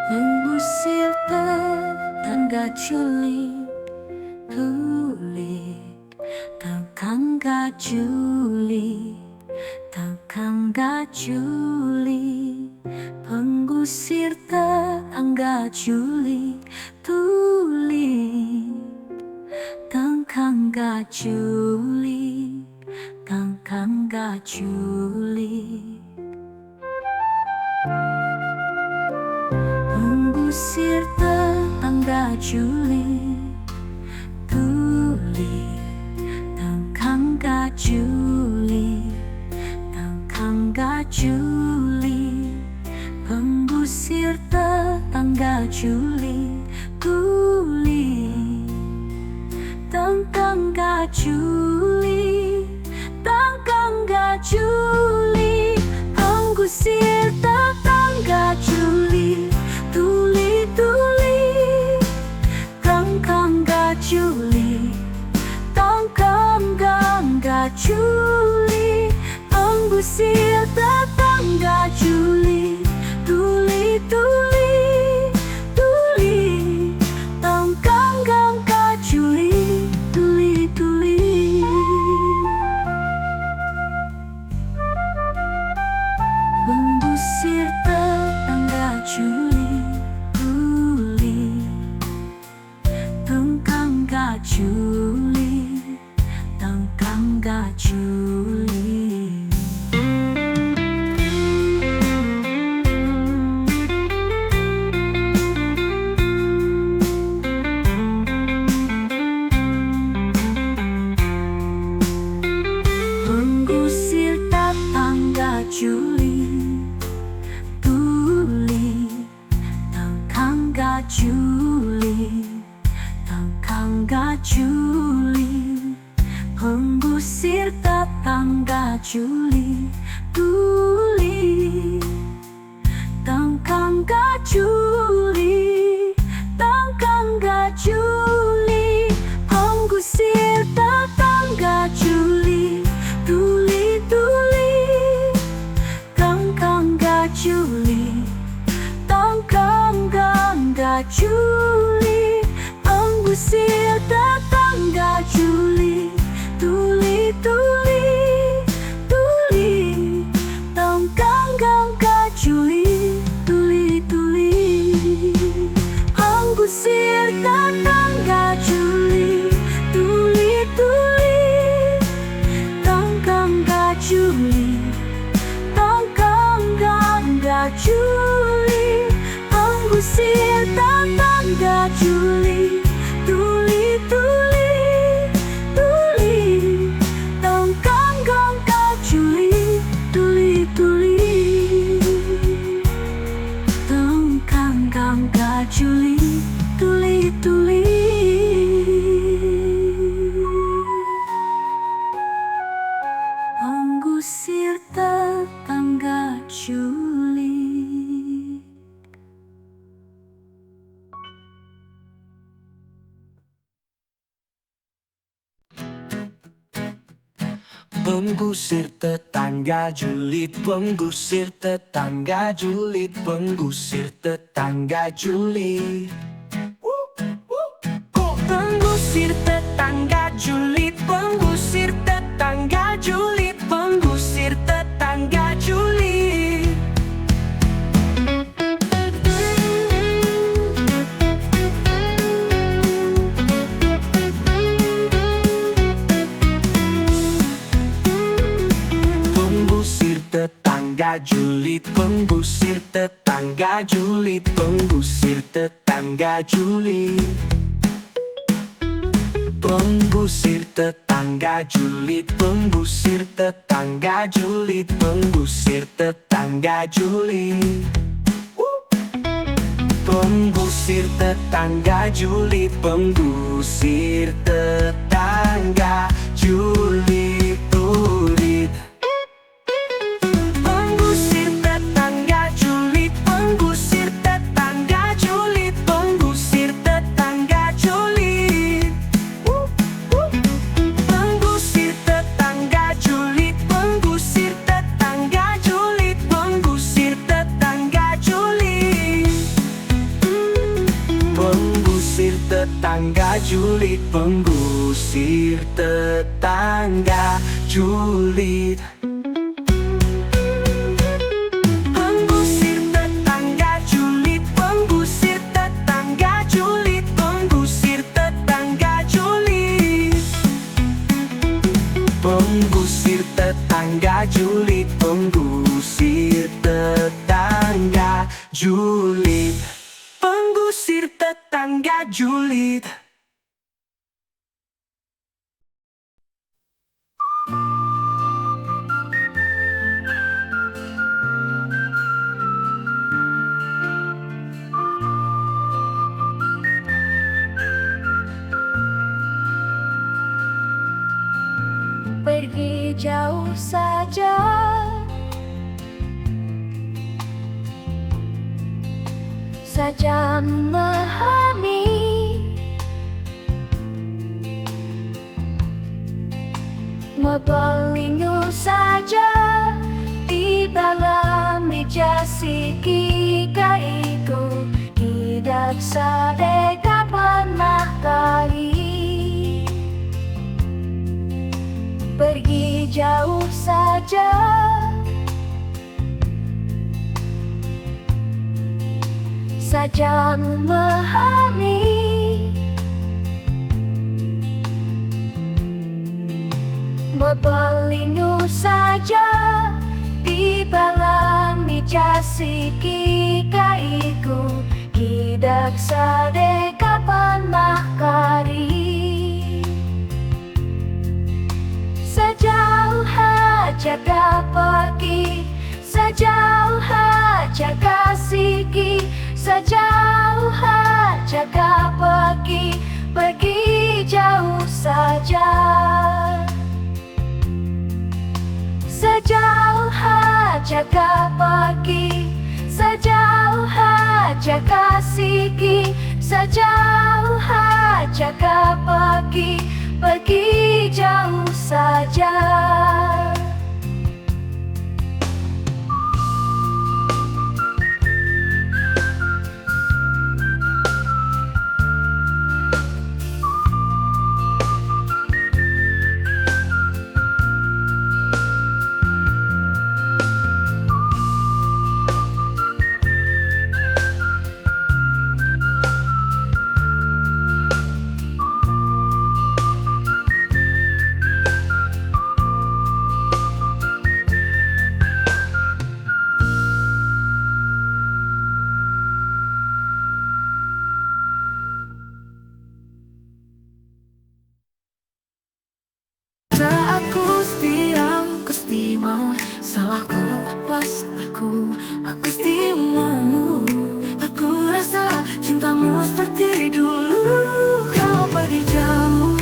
Mengusir tetangga Juli, tetangga Juli, tetangga Juli. Pengusir tetangga Juli, tetangga Juli, tetangga Juli. Mengusir tetangga Juli, tetangga Juli, tetangga Juli. Pengusir tetangga Juli, tetangga Juli, tetangga Juli. Pengusir tetangga Juli, tetangga Juli, tetangga Juli. Pengusir tetangga Juli, tetangga Juli, Pengusir tetangga Juli, tetangga Juli, tetangga Juli. Mengusir tetangga Juli, tetangga Juli, tetangga Juli. Pengusir tetangga Juli, tetangga Juli, tetangga Juli. Pengusir tetangga Juli, tetangga Juli, tetangga Juli. Pengusir tetangga Juli, tetangga Juli, Pengusir tetangga Juli, tetangga Juli, tetangga Juli. Pengusir tetangga Juli, tetangga Juli, tetangga Juli, Pengusir tetangga Juli. Pengusir tetangga julid, pengusir tetangga julid, pengusir tetangga julid. Pengusir tetangga julid, pengusir tetangga julid, pengusir tetangga julid. Pengusir tetangga julid, pengusir tetangga julid, pengusir tetangga julid. Pengusir tetangga julid, pengusir tetangga julid, pengusir tetangga julid. Pengusir tetangga julid, pengusir tetangga julid, julid. Pengusir tetangga julid, pengusir tetangga julid, pengusir tetangga julid. Pengusir tetangga julid, pengusir julid, penggusir tetangga julid. Penggusir tetangga julid, penggusir tetangga julid, penggusir tetangga julid. Penggusir tetangga julid, penggusir tetangga julid, penggusir tetangga julid. Pergi jauh saja, saja memahami. Membalingu saja di dalam meja siki kaiku, tidak sadeka pernah kali. Pergi jauh saja, saja memahami. Membalingu saja di dalam meja siki kaiku, tidak sadeka pernah kali. Sejauh aja pergi, sejauh aja kasiki, sejauh aja pergi, pergi jauh saja. Sejauh aja pergi, sejauh aja kasiki, sejauh aja pergi, pergi jauh saja. Salahku pas aku stimamu. Aku rasa cintamu seperti dulu. Kau pergi jauh,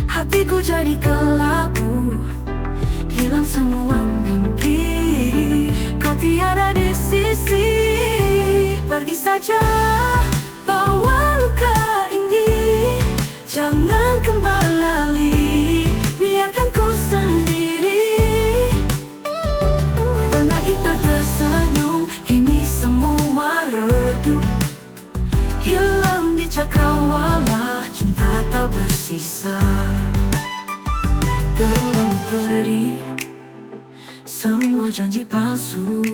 hatiku jadi kelabu, hilang semua mimpi. Kau tiada di sisi, pergi saja bawa luka ini. Jangan kembali, biarkan ku sendiri. Pernah kita tersenyum, kini semua redup, hilang di cakrawala, cinta tak bersisa. Terulang beri semua janji palsu.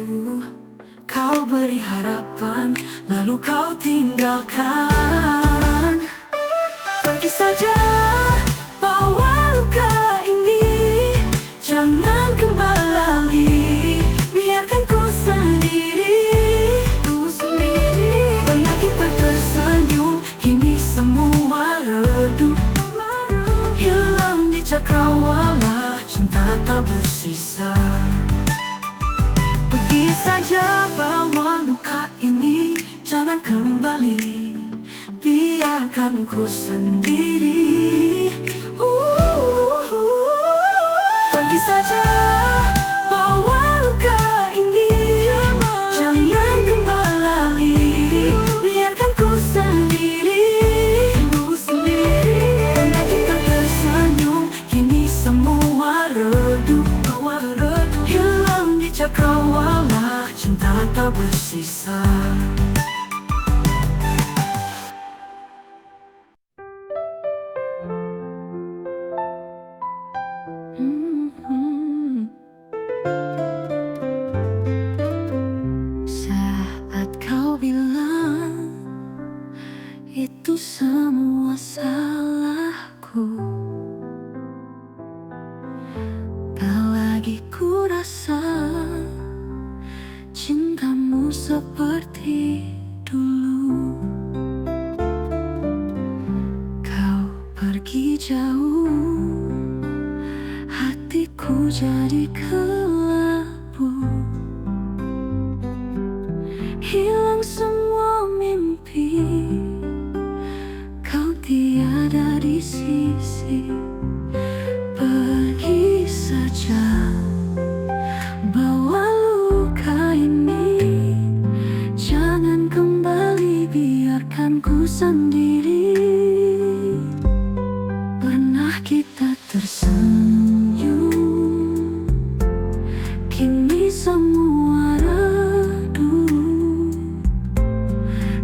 Kau beri harapan, lalu kau tinggalkan. Pergi saja bawa luka ini. Jangan kembali, biarkan ku sendiri. Pernah kita tersenyum, kini semua redup, hilang di cakrawala, cinta tak bersisa. Pergi saja bawa luka ini. Jangan kembali, biarkan ku sendiri. Pergi saja bawa luka ini. Jangan kembali, biarkan ku sendiri. Pernah kita tersenyum, kini semua redup, hilang di cakrawala, cinta tak bersisa. lagi ku rasa cintamu seperti dulu. Kau pergi jauh, hatiku jadi kelabu. Hilang semua mimpi, kau tiada di sisi. Pergi saja, bawa luka ini. Jangan kembali, biarkan ku sendiri. Pernah kita tersenyum, kini semua redup.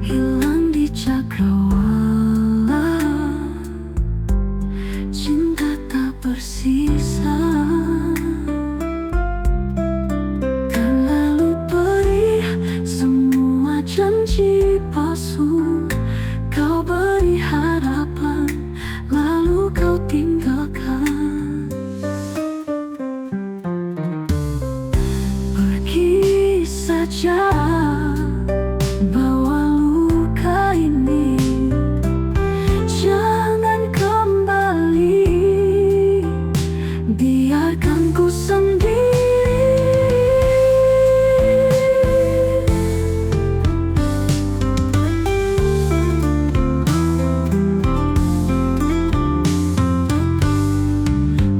Hilang di cakrawala, cinta tak bersisa. Terlalu perih semua janji palsu. Kau beri harapan, lalu kau tinggalkan. Pergi saja, bawa luka ini. Jangan kembali, biarkan ku sendiri.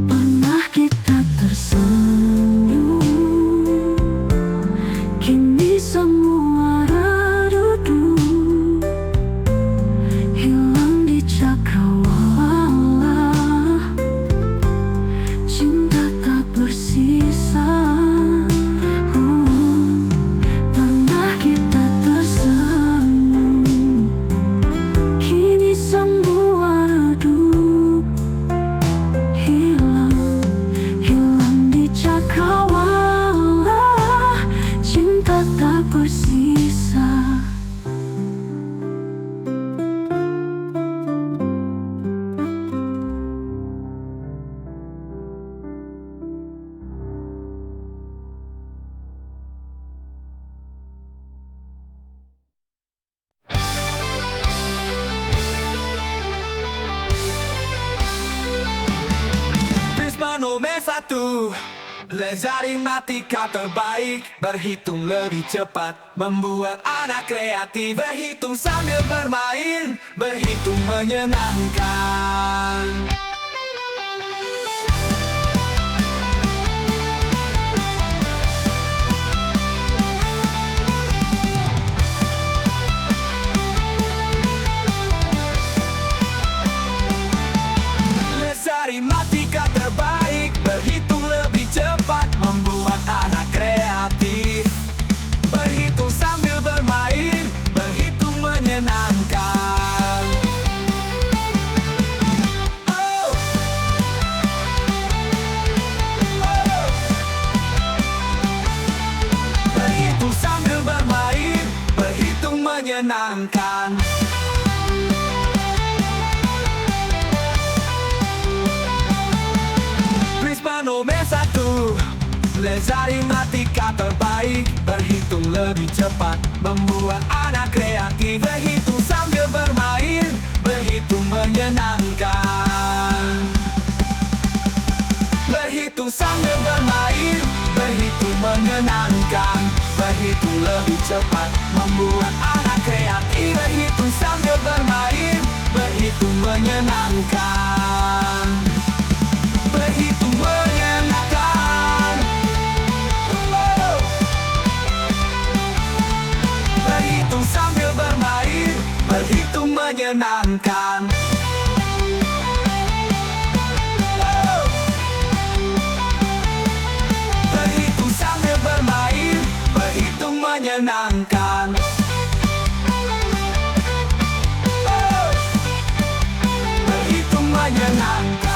Pernah kita tersenyum, kini semua redup. Hilang di cakrawala, cinta tak bersisa. Pernah kita tersenyum, kini semua redup. Hilang di cakrawala, cinta tak bersisa. Prisma nomor 1, Lezari Matika terbaik. Berhitung lebih cepat, membuat anak kreatif. Berhitung sambil bermain, berhitung menyenangkan. Lezari Matika terbaik. Berhitung lebih cepat, membuat anak kreatif. Berhitung sambil bermain, berhitung menyenangkan. Oh. Oh. Berhitung sambil bermain, berhitung menyenangkan. Prisma nomor 1, Lezari Matika terbaik. Berhitung lebih cepat, membuat anak kreatif. Berhitung sambil bermain, berhitung menyenangkan. Berhitung sambil bermain, berhitung menyenangkan. Berhitung lebih cepat, membuat anak kreatif. Berhitung sambil bermain, berhitung menyenangkan. Berhitung menyenangkan. Oh. Berhitung sambil bermain, berhitung menyenangkan. Oh. Berhitung sambil bermain, berhitung menyenangkan. Oh. Berhitung menyenangkan.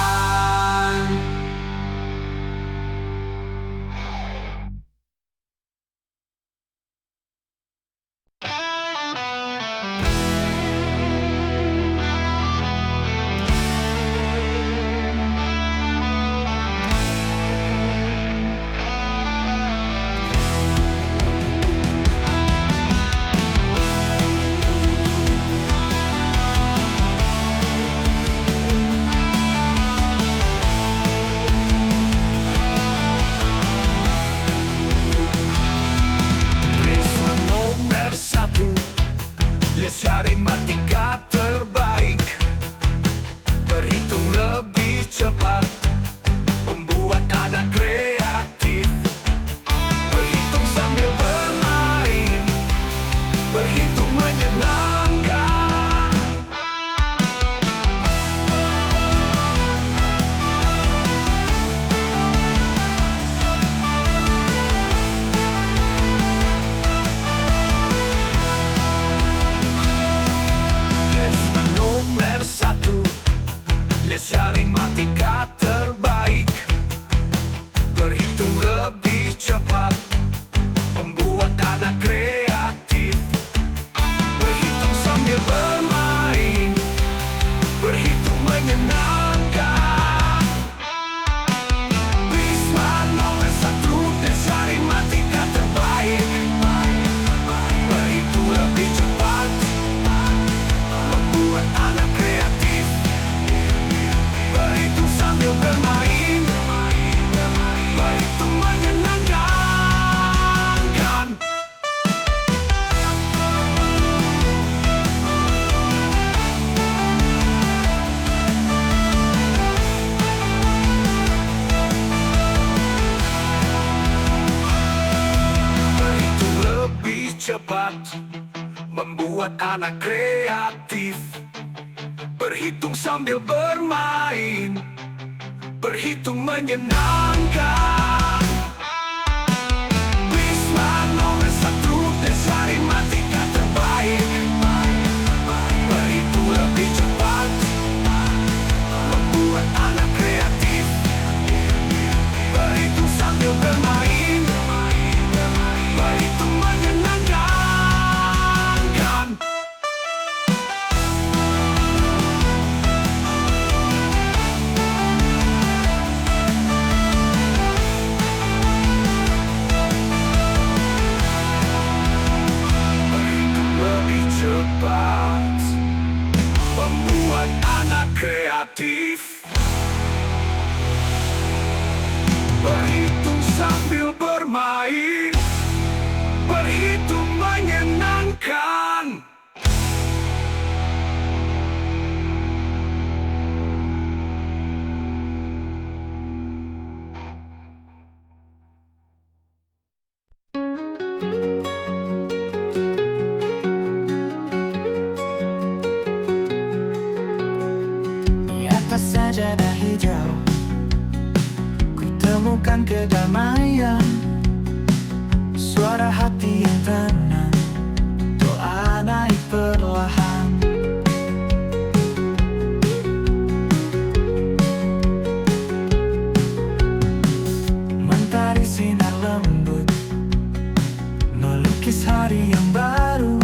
lebih cepat, membuat anak kreatif. Berhitung sambil bermain, berhitung menyenangkan. Prisma nomor 1 Desari Matika terbaik. Berhitung lebih cepat, membuat anak kreatif. Berhitung sambil bermain, berhitung menyenangkan. Berhitung lebih cepat, membuat anak kreatif. Berhitung sambil bermain, berhitung menyenangkan. Prisma nomor 1 Desari Matika terbaik. Berhitung lebih cepat, membuat anak kreatif. Berhitung sambil bermain, berhitung menyenangkan. Lebih cepat, membuat anak kreatif. Berhitung sambil bermain, berhitung menyenangkan. Di atas sajadah hijau, ku temukan kedamaian. Suara hati yang tenang, doa naik perlahan. Mentari sinar lembut, melukis hari yang baru.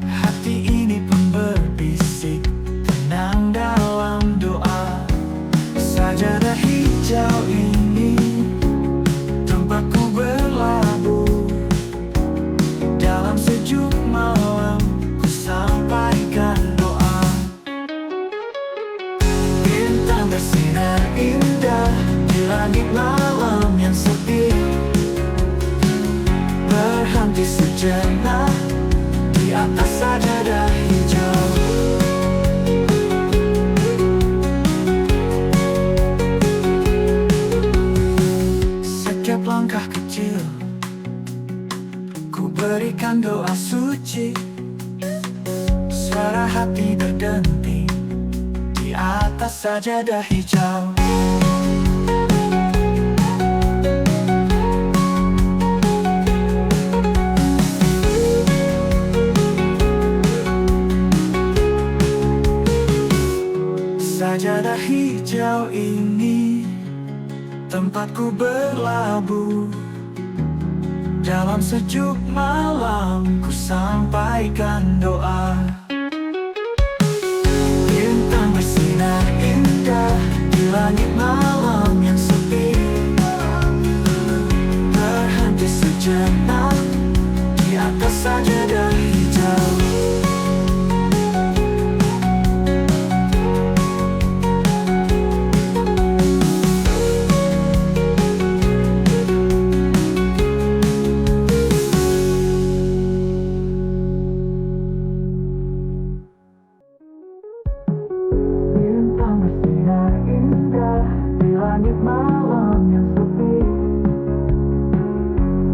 Hati ini pun berbisik, tenang dalam doa. Sajadah hijau ini tempatku berlabuh. Dalam sejuk malam ku sampaikan doa. Bintang bersinar indah di langit malam yang sepi. Berhenti sejenak di atas sajadah hijau. Setiap langkah kecil ku berikan doa suci. Suara hati berdenting di atas sajadah hijau. Sajadah hijau ini tempatku berlabuh. Dalam sejuk malam ku sampaikan doa. Bintang bersinar indah di langit malam yang sepi. Berhenti sejenak di atas sajadah hijau. Langit malam yang sepi,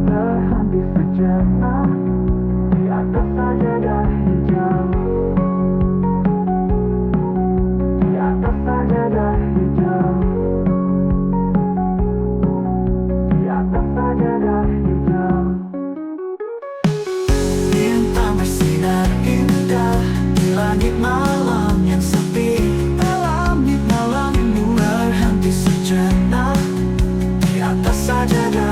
berhenti sejenak di atas sajadah hijau. Di atas sajadah hijau. Di atas sajadah hijau. Bintang bersinar indah di langit malam yang sepi. Malam berhenti sejenak di atas sajadah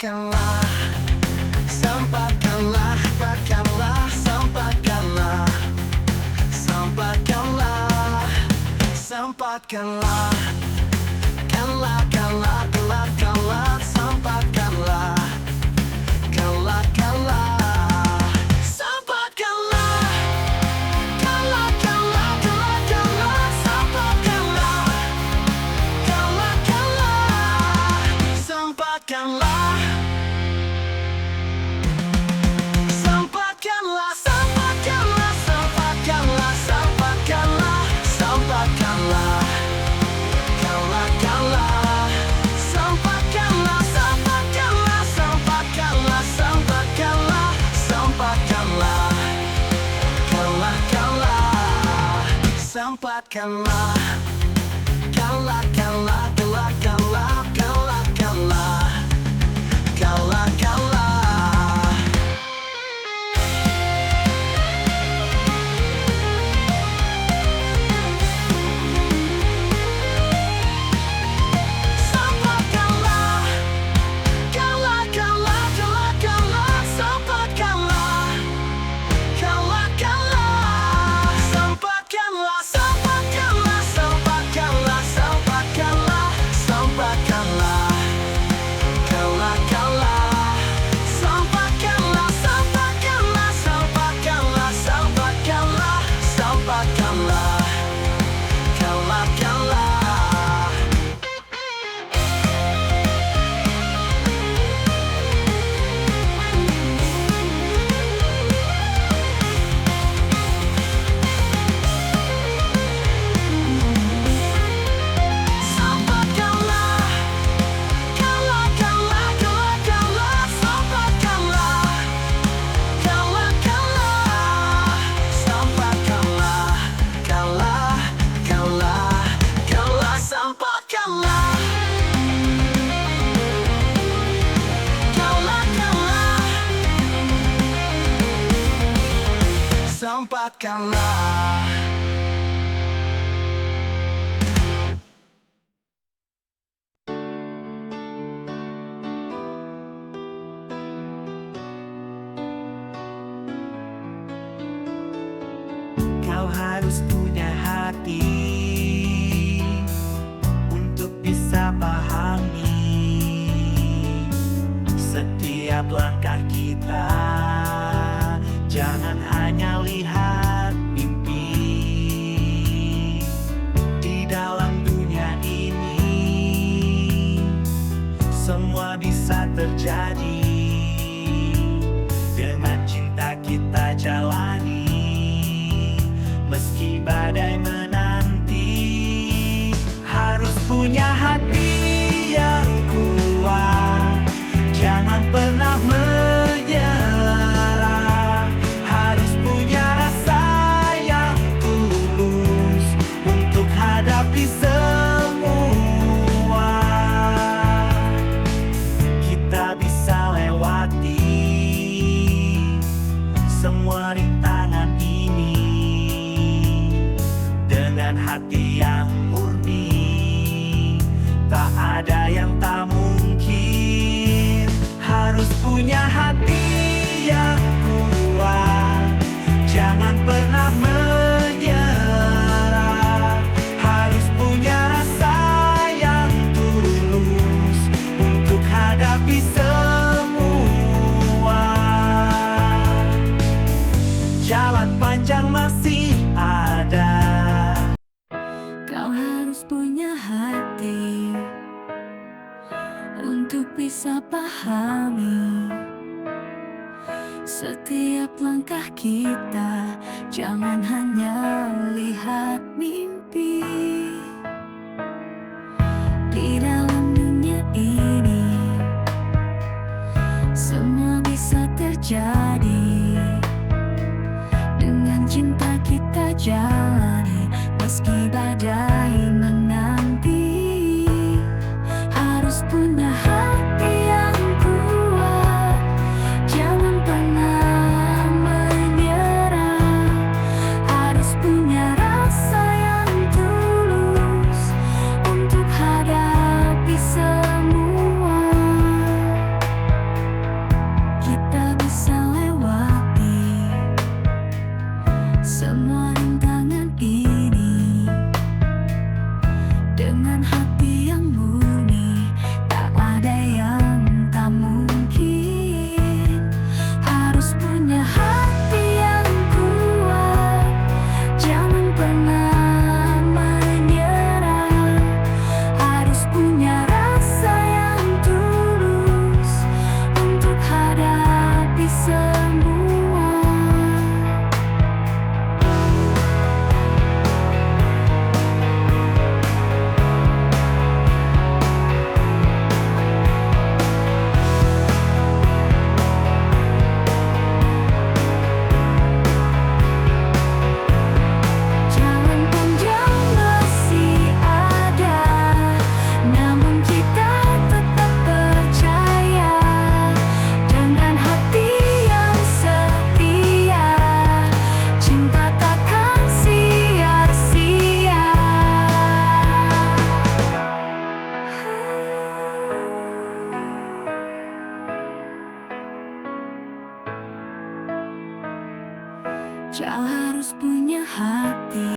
Sempatkanlah, sempatkanlah, sempatkanlah, sempatkanlah, sempatkanlah, sempatkanlah, kalah, kalah, kalah, kalah, sempatkanlah, kalah, kalah, sempatkanlah, kalah, kalah, kalah, kalah, sempatkanlah, kalah, kalah, sempatkanlah. Sempatkanlah, sempatkanlah, sempatkanlah, sempatkanlah, sempatkanlah, kalah, kalah, sempatkanlah, sempatkanlah, sempatkanlah, sempatkanlah, sempatkanlah, kalah, kalah, sempatkanlah, kalah, kalah, kalah, kalah, kalah, kalah, kalah, kalah. Sempatkanlah, kalah, kalah, kalah, kalah, sempatkanlah, kalah, kalah, sempatkanlah, sempatkanlah, sempatkanlah, sempatkanlah, sempatkanlah, kalah, kalah, sempatkanlah, sempatkanlah, sempatkanlah, sempatkanlah, sempatkanlah, kalah, kalah. Sempatkanlah, kalah, kalah, kalah, kalah, sempatkanlah, kalah, kalah, sempatkanlah, kalah, kalah, kalah, sempatkanlah, kalah, kalah, sempatkanlah. Kau harus punya hati untuk bisa pahami setiap langkah kita. Jangan hanya lihat mimpi di dalam dunia ini. Semua bisa terjadi dengan cinta kita jalani. Meski badai menanti, harus punya hati yang kuat. Jangan pernah menyerah. Harus punya rasa yang tulus untuk hadapi semua. Kita bisa lewati semua rintangan ini dengan hati yang murni. Tak ada yang tak mungkin. Harus punya hati yang kuat. Jangan pernah menyerah. Harus punya rasa yang tulus untuk hadapi semua. Jalan panjang masih ada. Kau harus punya hati untuk bisa pahami setiap langkah kita. Jangan hanya lihat mimpi di dalam dunia ini. Semua bisa terjadi dengan cinta kita jalani. Meski badai menanti, harus punya hati yang kuat. Jangan pernah menyerah. Harus punya rasa yang tulus untuk hadapi semua. harus punya hati.